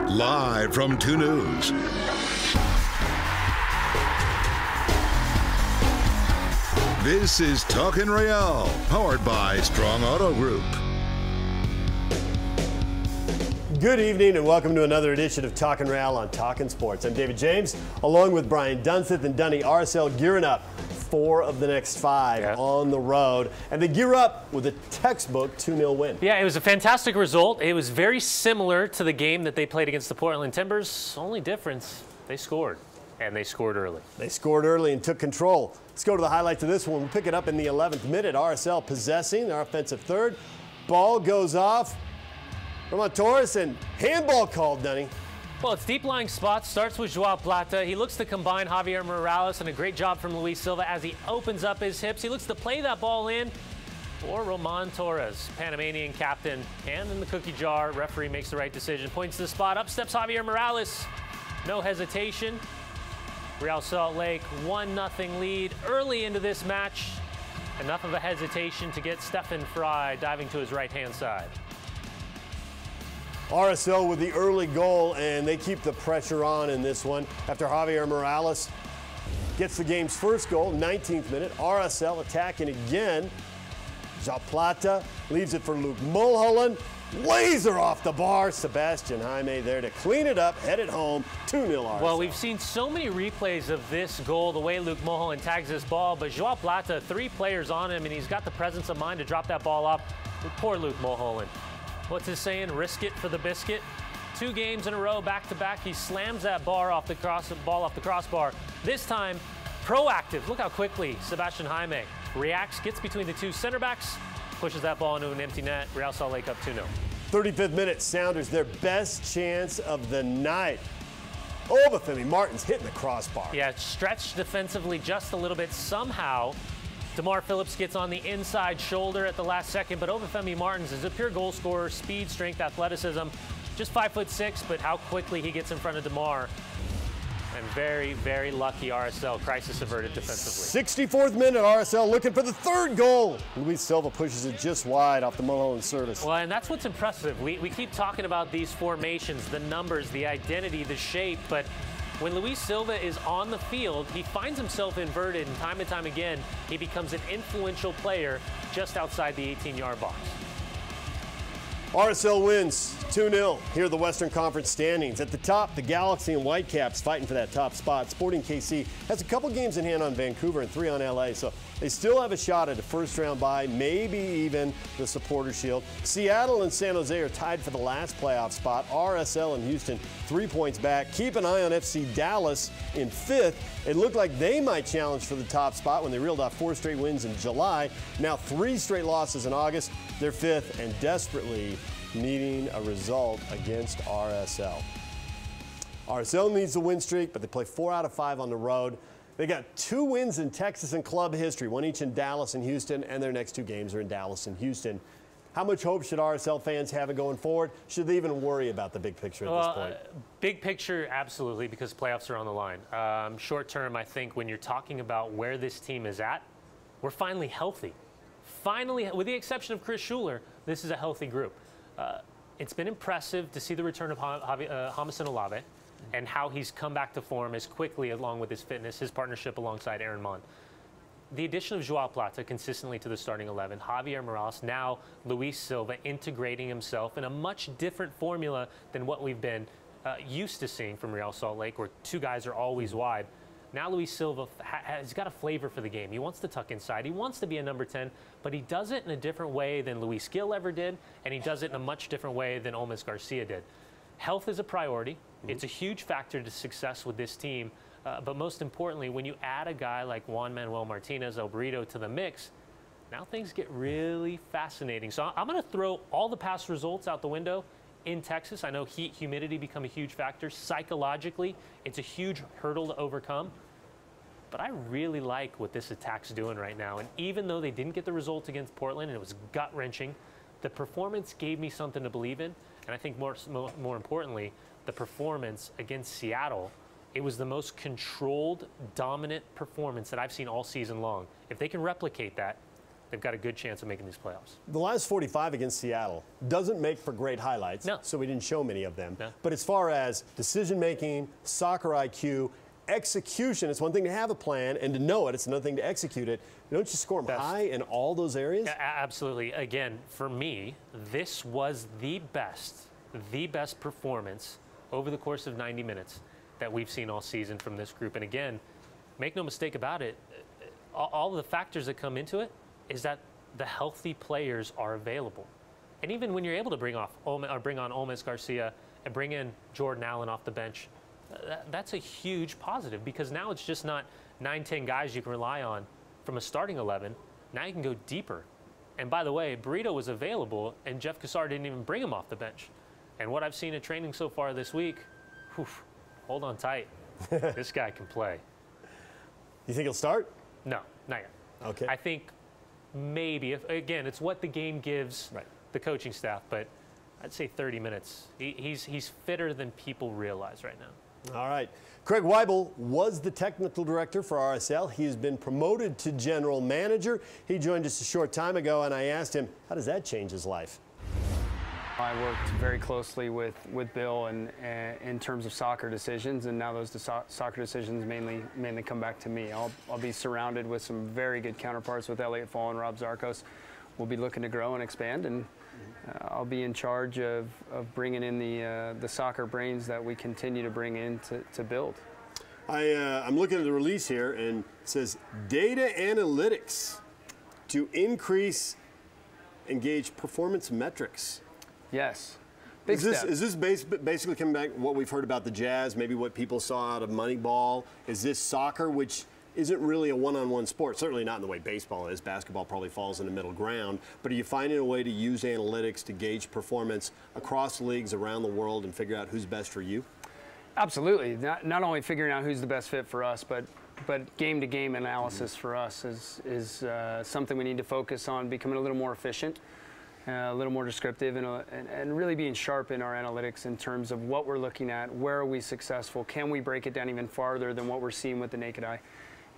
Live from 2 News. This is Talkin' Real, powered by Strong Auto Group. Good evening and welcome to another edition of Talkin' Real on Talkin' Sports. I'm David James, along with Brian Dunseth and Dunny. RSL gearing up 4 of the next 5 on the road, and they gear up with a textbook 2-0 win. Yeah, it was a fantastic result. It was very similar to the game that they played against the Portland Timbers. Only difference, they scored, and they scored early. They scored early and took control. Let's go to the highlights of this one. We'll pick it up in the 11th minute. RSL possessing their offensive third. Ball goes off from Torres, and handball called, Dunny. Well, it's deep lying spots. Starts with Joao Plata. He looks to combine Javier Morales, and a great job from Luis Silva as he opens up his hips. He looks to play that ball in for Roman Torres, Panamanian captain. Hand in the cookie jar. Referee makes the right decision. Points to the spot. Up steps Javier Morales. No hesitation. Real Salt Lake 1-0 lead early into this match. Enough of a hesitation to get Stefan Fry diving to his right-hand side. RSL with the early goal, and they keep the pressure on in this one. After Javier Morales gets the game's first goal, 19th minute, RSL attacking again. Joao Plata leaves it for Luke Mulholland. Laser off the bar. Sebastian Jaime there to clean it up, head it home, 2-0 RSL. Well, we've seen so many replays of this goal, the way Luke Mulholland tags this ball, but Joao Plata, 3 players on him, and he's got the presence of mind to drop that ball off. Poor Luke Mulholland. What's his saying? Risk it for the biscuit. 2 games in a row, back-to-back, he slams that ball off the crossbar. This time, proactive. Look how quickly Sebastian Jaime reacts, gets between the 2 center backs, pushes that ball into an empty net. Real Salt Lake up 2-0. 35th minute, Sounders, their best chance of the night. Obafemi Martin's hitting the crossbar. Yeah, stretched defensively just a little bit. Somehow, DeMar Phillips gets on the inside shoulder at the last second, but Obafemi Martins is a pure goal scorer, speed, strength, athleticism. Just 5'6", but how quickly he gets in front of DeMar. And very, very lucky RSL, crisis averted defensively. 64th minute, RSL looking for the 3rd goal. Luis Silva pushes it just wide off the Mulholland service. Well, and that's what's impressive. We keep talking about these formations, the numbers, the identity, the shape, but when Luis Silva is on the field, he finds himself inverted, and time again, he becomes an influential player just outside the 18-yard box. RSL wins 2-0. Here are the Western Conference standings. At the top, the Galaxy and Whitecaps fighting for that top spot. Sporting KC has a couple games in hand on Vancouver and 3 on LA, so they still have a shot at a first-round bye, maybe even the Supporter Shield. Seattle and San Jose are tied for the last playoff spot. RSL and Houston 3 points back. Keep an eye on FC Dallas in 5th. It looked like they might challenge for the top spot when they reeled off 4 straight wins in July. Now 3 straight losses in August. They're 5th and desperately needing a result against RSL. RSL needs a win streak, but they play 4 out of 5 on the road. They got 2 wins in Texas and club history, one each in Dallas and Houston, and their next 2 games are in Dallas and Houston. How much hope should RSL fans have it going forward? Should they even worry about the big picture at this point? Big picture, absolutely, because playoffs are on the line. Short term, I think when you're talking about where this team is at, we're finally healthy. Finally, with the exception of Chris Schuler, this is a healthy group. It's been impressive to see the return of Jamison Olave and how he's come back to form as quickly along with his fitness, his partnership alongside Aaron Mond. The addition of Joao Plata consistently to the starting 11, Javier Morales, now Luis Silva integrating himself in a much different formula than what we've been used to seeing from Real Salt Lake, where 2 guys are always wide. Now Luis Silva has got a flavor for the game. He wants to tuck inside. He wants to be a number 10, but he does it in a different way than Luis Gil ever did, and he does it in a much different way than Olmes Garcia did. Health is a priority. It's a huge factor to success with this team, but most importantly, when you add a guy like Juan Manuel Martinez El Burrito to the mix, now things get really fascinating. So I'm going to throw all the past results out the window. In Texas, I know heat, humidity become a huge factor. Psychologically, it's a huge hurdle to overcome. But I really like what this attack's doing right now. And even though they didn't get the results against Portland, and it was gut-wrenching, the performance gave me something to believe in. And I think more importantly, the performance against Seattle, it was the most controlled, dominant performance that I've seen all season long. If they can replicate that, they've got a good chance of making these playoffs. The last 45 against Seattle doesn't make for great highlights, No. so we didn't show many of them. No. But as far as decision-making, soccer IQ, execution, it's one thing to have a plan and to know it. It's another thing to execute it. Don't you score them high in all those areas? Absolutely. Again, for me, this was the best performance over the course of 90 minutes that we've seen all season from this group. And again, make no mistake about it, all the factors that come into it is that the healthy players are available. And even when you're able to bring on Audentis Garcia and bring in Jordan Allen off the bench, that's a huge positive, because now it's just not 9-10 guys you can rely on from a starting 11. Now you can go deeper. And by the way, Burrito was available, and Jeff Cassar didn't even bring him off the bench. And what I've seen in training so far this week, hold on tight. This guy can play. You think he'll start? No, not yet. Okay. I think maybe, again, it's what the game gives the coaching staff, but I'd say 30 minutes. He's fitter than people realize right now. All right. Craig Weibel was the technical director for RSL. He has been promoted to general manager. He joined us a short time ago, and I asked him, how does that change his life? I worked very closely with Bill and in terms of soccer decisions, and now those soccer decisions mainly come back to me. I'll be surrounded with some very good counterparts with Elliot Fall and Rob Zarkos. We'll be looking to grow and expand, and I'll be in charge of bringing in the soccer brains that we continue to bring in to build. I'm looking at the release here, and it says data analytics to increase engaged performance metrics. Yes. Big step. Is this basically coming back what we've heard about the Jazz, maybe what people saw out of Moneyball? Is this soccer, which isn't really a one-on-one sport, certainly not in the way baseball is. Basketball probably falls in the middle ground. But are you finding a way to use analytics to gauge performance across leagues around the world and figure out who's best for you? Absolutely. Not only figuring out who's the best fit for us, but game-to-game analysis for us is something we need to focus on, becoming a little more efficient. A little more descriptive, and really being sharp in our analytics in terms of what we're looking at, where are we successful, can we break it down even farther than what we're seeing with the naked eye.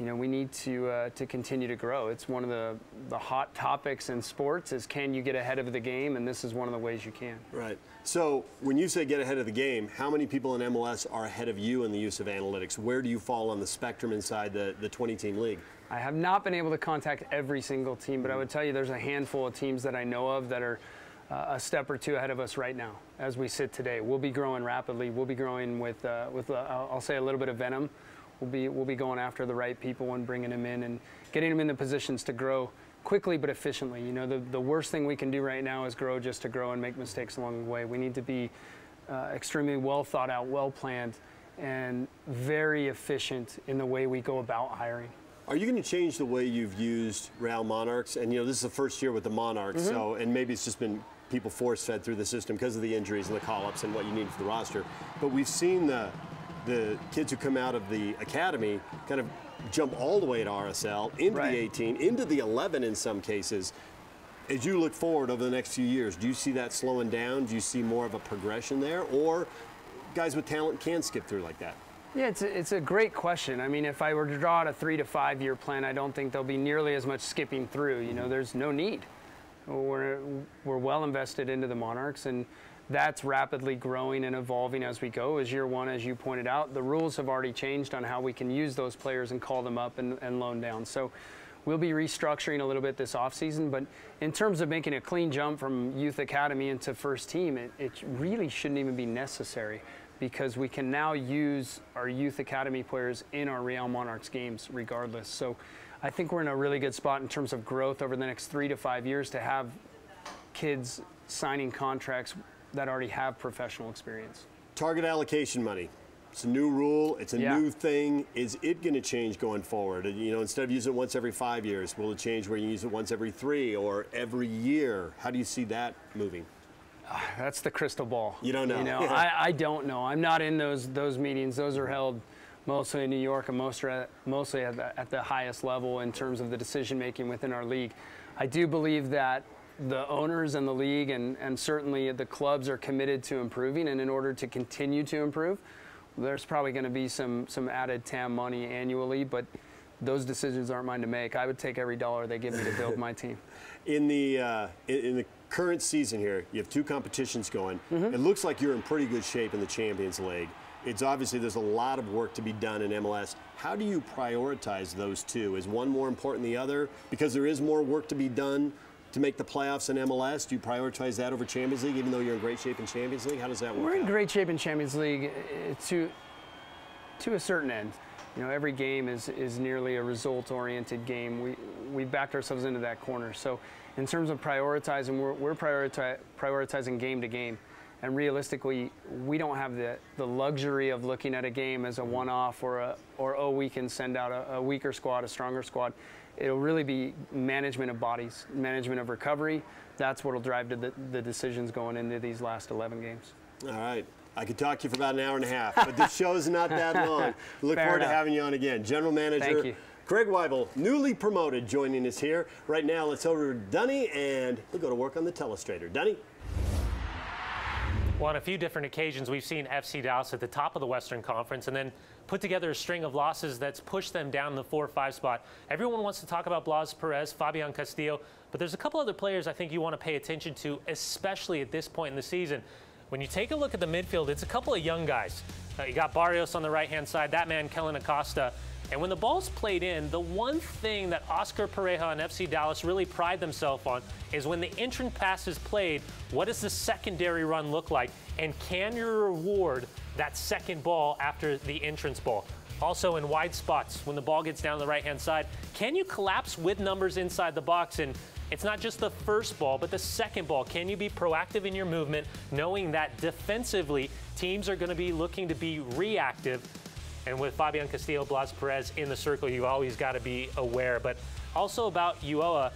You know, we need to continue to grow. It's one of the hot topics in sports is, can you get ahead of the game, and this is one of the ways you can. Right. So when you say get ahead of the game, how many people in MLS are ahead of you in the use of analytics? Where do you fall on the spectrum inside the 20-team league? I have not been able to contact every single team, but I would tell you there's a handful of teams that I know of that are a step or two ahead of us right now as we sit today. We'll be growing rapidly. We'll be growing with I'll say a little bit of venom. We'll be going after the right people and bringing them in and getting them in the positions to grow quickly but efficiently. You know, the worst thing we can do right now is grow just to grow and make mistakes along the way. We need to be extremely well thought out, well planned, and very efficient in the way we go about hiring. Are you going to change the way you've used Real Monarchs? And, you know, this is the first year with the Monarchs, so, and maybe it's just been people force-fed through the system because of the injuries and the call-ups and what you need for the roster. But we've seen the kids who come out of the academy kind of jump all the way to RSL, into the 18, into the 11 in some cases. As you look forward over the next few years, do you see that slowing down? Do you see more of a progression there? Or guys with talent can skip through like that? Yeah, it's a great question. I mean, if I were to draw out a 3 to 5 year plan, I don't think there'll be nearly as much skipping through. You know, there's no need. We're well invested into the Monarchs, and that's rapidly growing and evolving as we go. As year one, as you pointed out, the rules have already changed on how we can use those players and call them up and loan down. So we'll be restructuring a little bit this offseason, but in terms of making a clean jump from youth academy into first team, it really shouldn't even be necessary, because we can now use our youth academy players in our Real Monarchs games regardless. So I think we're in a really good spot in terms of growth over the next 3 to 5 years to have kids signing contracts that already have professional experience. Target allocation money. It's a new rule. It's a new thing. Is it going to change going forward? You know, instead of using it once every 5 years, will it change where you use it once every 3 or every year? How do you see that moving? That's the crystal ball. You don't know. You know, I don't know. I'm not in those meetings. Those are held mostly in New York and mostly at the highest level in terms of the decision making within our league. I do believe that the owners and the league and certainly the clubs are committed to improving, and in order to continue to improve, there's probably going to be some added TAM money annually, but those decisions aren't mine to make. I would take every dollar they give me to build my team. In the current season here, you have 2 competitions going. It looks like you're in pretty good shape in the Champions League. It's obviously there's a lot of work to be done in MLS. How do you prioritize those 2? Is one more important than the other? Because there is more work to be done to make the playoffs in MLS. Do you prioritize that over Champions League, even though you're in great shape in Champions League? How does that work? We're in great shape in Champions League to a certain end. You know, every game is nearly a result-oriented game. We backed ourselves into that corner. So in terms of prioritizing, we're prioritizing game to game. And realistically, we don't have the luxury of looking at a game as a one-off or we can send out a weaker squad, a stronger squad. It'll really be management of bodies, management of recovery. That's what will drive the decisions going into these last 11 games. All right. I could talk to you for about an hour and a half, but this show is not that long. Look forward to having you on again. General Manager Craig Weibel, newly promoted, joining us here. Right now, let's over to Dunny, and we'll go to work on the telestrator. Dunny? Well, on a few different occasions, we've seen FC Dallas at the top of the Western Conference and then put together a string of losses that's pushed them down the 4 or 5 spot. Everyone wants to talk about Blas Perez, Fabian Castillo, but there's a couple other players I think you want to pay attention to, especially at this point in the season. When you take a look at the midfield, it's a couple of young guys. You got Barrios on the right-hand side, that man, Kellen Acosta. And when the ball's played in, the one thing that Oscar Pareja and FC Dallas really pride themselves on is when the entrant pass is played, what does the secondary run look like? And can you reward that second ball after the entrance ball? Also in wide spots, when the ball gets down the right-hand side, can you collapse with numbers inside the box? And it's not just the first ball, but the second ball. Can you be proactive in your movement, knowing that defensively, teams are going to be looking to be reactive? And with Fabian Castillo, Blas Perez in the circle, you always got to be aware. But also about Ulloa,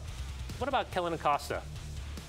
what about Kellen Acosta?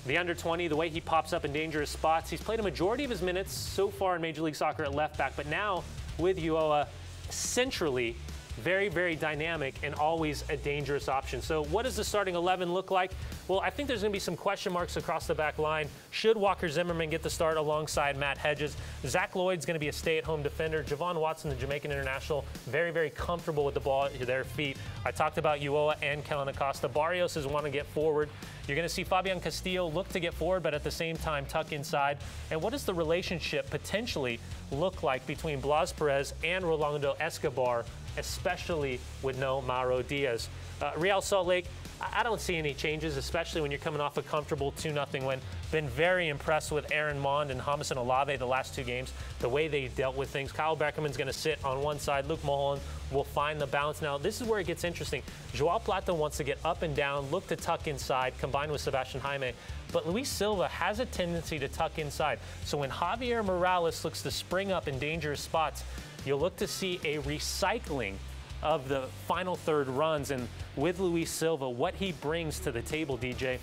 The under-20, the way he pops up in dangerous spots. He's played a majority of his minutes so far in Major League Soccer at left back, but now with Ulloa centrally, very, very dynamic and always a dangerous option. So what does the starting 11 look like? Well, I think there's going to be some question marks across the back line. Should Walker Zimmerman get the start alongside Matt Hedges? Zach Lloyd's going to be a stay-at-home defender. Javon Watson, the Jamaican international, very, very comfortable with the ball at their feet. I talked about Ulloa and Kellen Acosta. Barrios is want to get forward. You're going to see Fabian Castillo look to get forward, but at the same time tuck inside. And what does the relationship potentially look like between Blas Perez and Rolando Escobar, especially with no Mauro Diaz? Real Salt Lake, I don't see any changes, especially when you're coming off a comfortable 2-0 win. Been very impressed with Aaron Mond and Jameson Olave the last 2 games, the way they dealt with things. Kyle Beckerman's going to sit on one side. Luke Mulholland will find the balance. Now, this is where it gets interesting. Joao Plata wants to get up and down, look to tuck inside, combined with Sebastian Jaime. But Luis Silva has a tendency to tuck inside. So when Javier Morales looks to spring up in dangerous spots, you'll look to see a recycling of the final third runs. And with Luis Silva, what he brings to the table, DJ,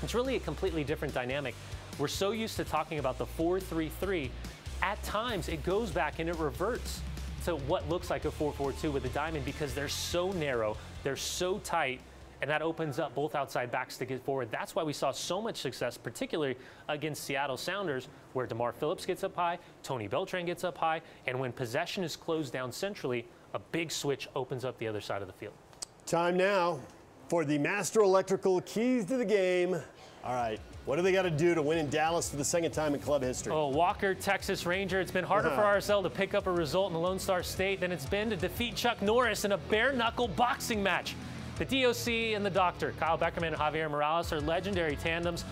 it's really a completely different dynamic. We're so used to talking about the 4-3-3. At times, it goes back and it reverts to what looks like a 4-4-2 with a diamond because they're so narrow, they're so tight, and that opens up both outside backs to get forward. That's why we saw so much success, particularly against Seattle Sounders, where DeMar Phillips gets up high, Tony Beltran gets up high, and when possession is closed down centrally, a big switch opens up the other side of the field. Time now for the Master Electrical keys to the game. All right, what do they got to do to win in Dallas for the second time in club history? Oh, Walker, Texas Ranger. It's been harder for RSL to pick up a result in the Lone Star State than it's been to defeat Chuck Norris in a bare-knuckle boxing match. The DOC and the Doctor, Kyle Beckerman and Javier Morales, are legendary tandems.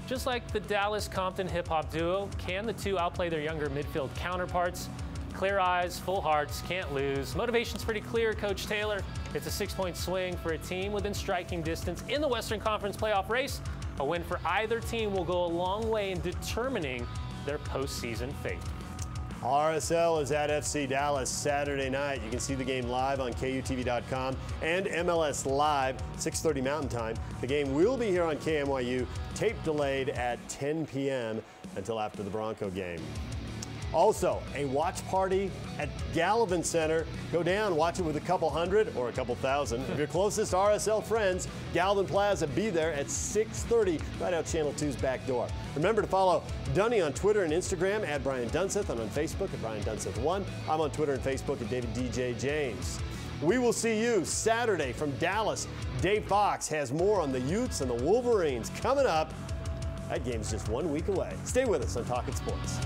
Just like the Dallas-Compton hip-hop duo, can the two outplay their younger midfield counterparts? Clear eyes, full hearts, can't lose. Motivation's pretty clear, Coach Taylor. It's a 6-point swing for a team within striking distance in the Western Conference playoff race. A win for either team will go a long way in determining their postseason fate. RSL is at FC Dallas Saturday night. You can see the game live on KUTV.com and MLS Live, 6:30 Mountain Time. The game will be here on KMYU, tape delayed at 10 p.m. until after the Bronco game. Also, a watch party at Gallivan Center. Go down, watch it with a couple hundred or a couple thousand of your closest RSL friends. Gallivan Plaza, be there at 6:30, right out Channel 2's back door. Remember to follow Dunny on Twitter and Instagram at Brian Dunseth and on Facebook at Brian Dunseth1. I'm on Twitter and Facebook at David DJ James. We will see you Saturday from Dallas. Dave Fox has more on the Utes and the Wolverines coming up. That game's just 1 week away. Stay with us on Talkin' Sports.